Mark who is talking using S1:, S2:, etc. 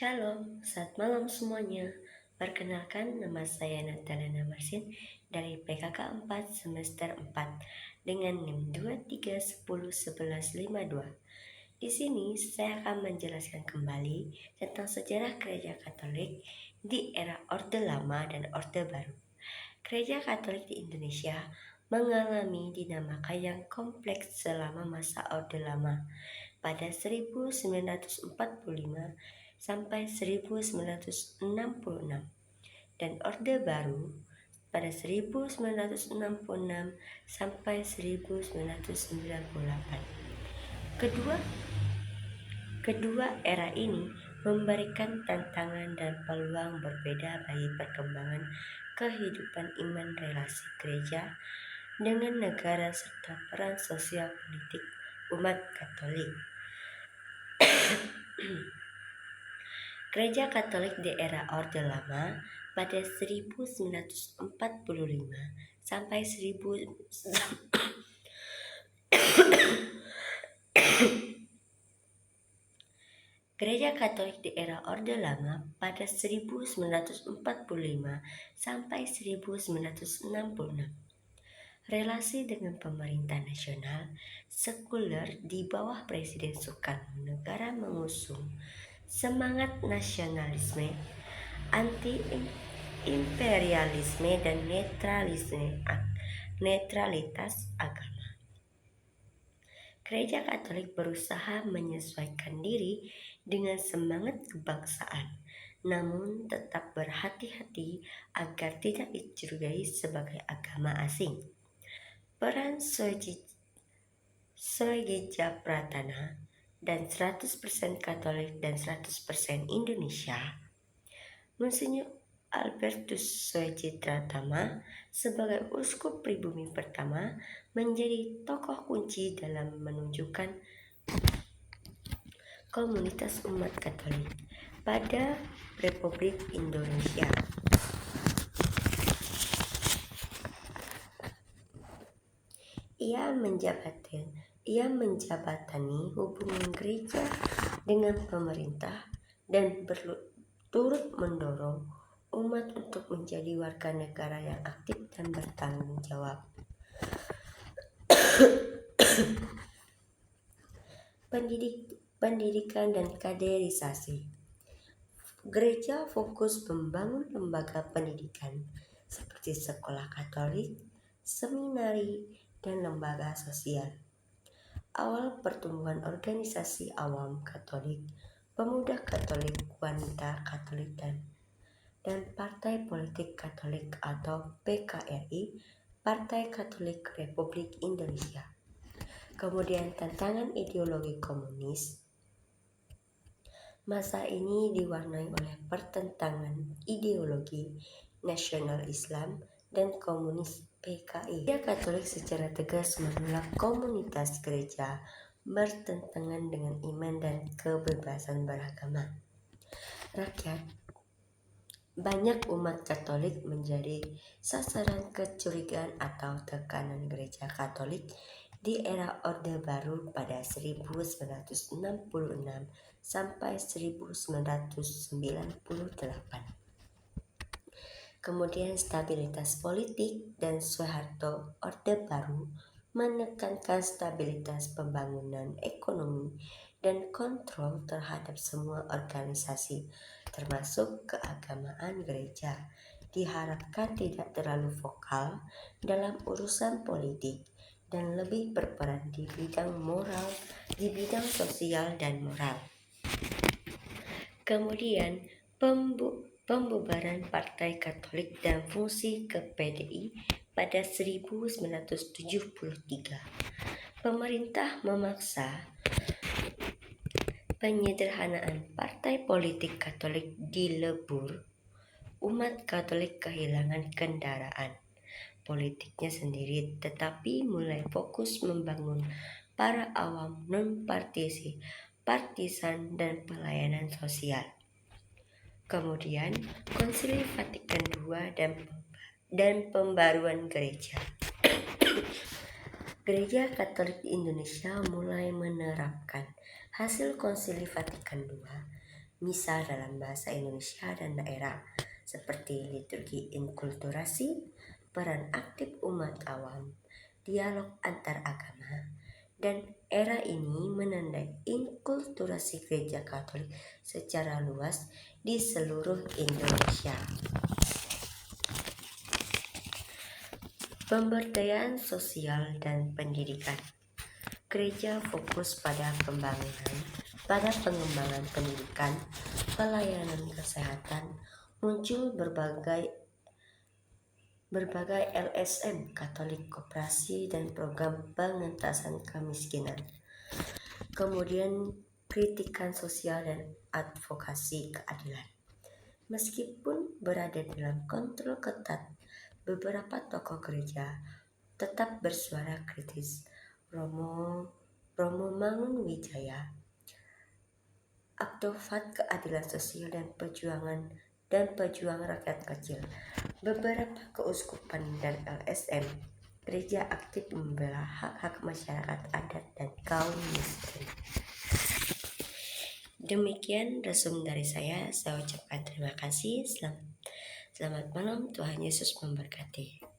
S1: Shalom, selamat malam semuanya. Perkenalkan, nama saya Natalina Marsin dari PKK 4 semester 4 dengan NIM 23101152. Di sini saya akan menjelaskan kembali tentang sejarah Gereja Katolik di era Orde Lama dan Orde Baru. Gereja Katolik di Indonesia mengalami dinamika yang kompleks selama masa Orde Lama pada 1945 sampai 1966 dan Orde Baru pada 1966 sampai 1998. Kedua era ini memberikan tantangan dan peluang berbeda bagi perkembangan kehidupan iman relasi gereja dengan negara serta peran sosial politik umat Katolik. Gereja Katolik di era Orde Lama pada 1945 sampai 1000 Gereja Katolik di era Orde Lama pada 1945 sampai 1966. Relasi dengan pemerintah nasional sekuler di bawah Presiden Soekarno negara mengusung semangat nasionalisme, anti-imperialisme dan netralitas agama. Gereja Katolik berusaha menyesuaikan diri dengan semangat kebangsaan, namun tetap berhati-hati agar tidak dicurigai sebagai agama asing. Peran Soegija Pratana dan 100% Katolik dan 100% Indonesia, Monsinyur Albertus Soejitratama sebagai uskup pribumi pertama menjadi tokoh kunci dalam menunjukkan komunitas umat Katolik pada Republik Indonesia. Ia menjabatani hubungan gereja dengan pemerintah dan turut mendorong umat untuk menjadi warga negara yang aktif dan bertanggung jawab. Pendidikan dan kaderisasi. Gereja fokus membangun lembaga pendidikan seperti sekolah Katolik, seminari, dan lembaga sosial. Awal pertumbuhan organisasi awam Katolik, pemuda Katolik, wanita Katolik, dan Partai Politik Katolik atau PKRI, Partai Katolik Republik Indonesia. Kemudian tantangan ideologi komunis. Masa ini diwarnai oleh pertentangan ideologi nasional Islam dan komunis PKI. Gereja Katolik secara tegas menolak komunitas gereja bertentangan dengan iman dan kebebasan beragama. Banyak umat Katolik menjadi sasaran kecurigaan atau tekanan Gereja Katolik di era Orde Baru pada 1966 sampai 1998. Kemudian stabilitas politik dan Soeharto Orde Baru menekankan stabilitas pembangunan ekonomi dan kontrol terhadap semua organisasi termasuk keagamaan gereja. Diharapkan tidak terlalu vokal dalam urusan politik dan lebih berperan di bidang sosial dan moral. Kemudian pembubaran Partai Katolik dan fungsi ke PDI pada 1973. Pemerintah memaksa penyederhanaan partai politik Katolik dilebur. Umat Katolik kehilangan kendaraan politiknya sendiri, tetapi mulai fokus membangun para awam non-partisan dan pelayanan sosial. Kemudian Konsili Vatikan II dan pembaruan gereja. Gereja Katolik di Indonesia mulai menerapkan hasil Konsili Vatikan II, misa dalam bahasa Indonesia dan daerah, seperti liturgi inkulturasi, peran aktif umat awam, dialog antar agama, dan era ini menandai inkulturasi gereja Katolik secara luas di seluruh Indonesia. Pemberdayaan sosial dan pendidikan. Gereja fokus pada pengembangan pendidikan, pelayanan kesehatan, muncul berbagai LSM Katolik koperasi dan program pengentasan kemiskinan. Kemudian kritikan sosial dan advokasi keadilan. Meskipun berada dalam kontrol ketat, beberapa tokoh gereja tetap bersuara kritis. Romo Mangunwijaya, advokat keadilan sosial dan pejuang rakyat kecil. Beberapa keuskupan dan LSM gereja aktif membela hak-hak masyarakat adat dan kaum miskin. Demikian resum dari saya ucapkan terima kasih. Selamat malam, Tuhan Yesus memberkati.